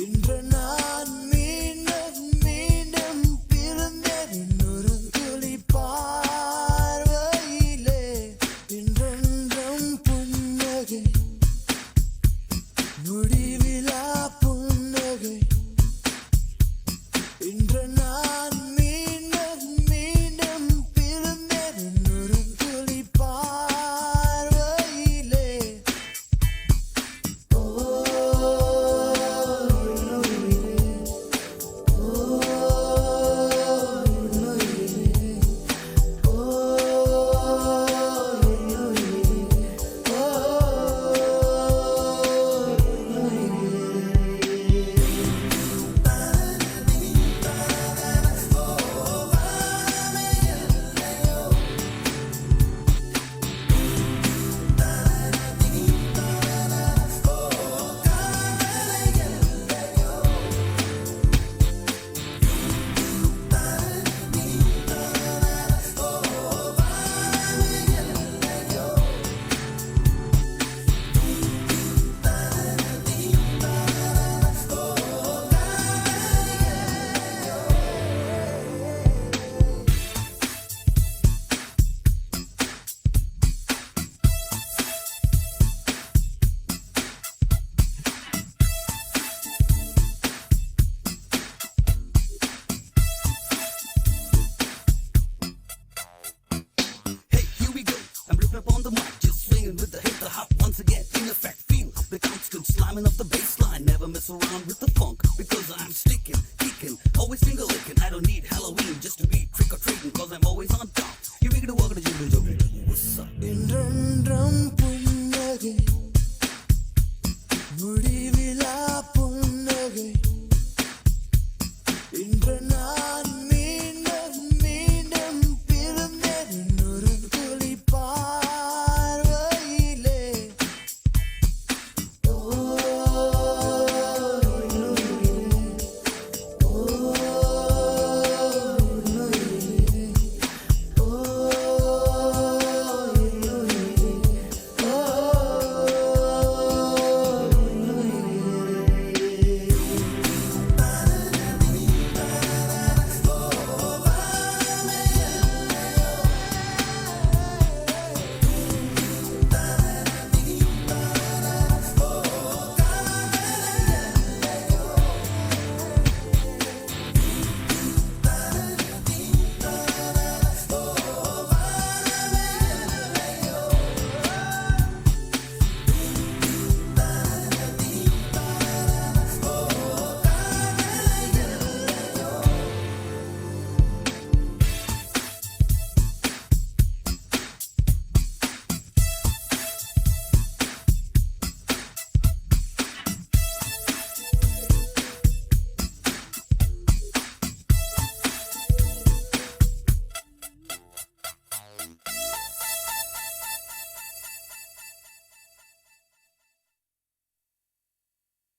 இன்று நான் மீண்டும் மீண்டும் பிறந்தேன் இன்னொரு துளி பார்வையிலே இன்றென்றும் புன்னகை முடிவிலா புன்னகை இன்று நான் மீண்டும் மீண்டும் பிறந்தேன் இன்னொரு துளி பார்வையிலே Hey, here we go. I'm ripping up on the mic, just swinging with the hip, the hop once again. In effect, feel the constant slamming of the bass line. Never mess around with the funk because I'm sticking, kicking, always finger licking. I don't need Halloween just to be trick or treating because I'm always on top. You make it a walk to jiggle jiggle. What's up? இன்றென்றும் புன்னகை முடிவில்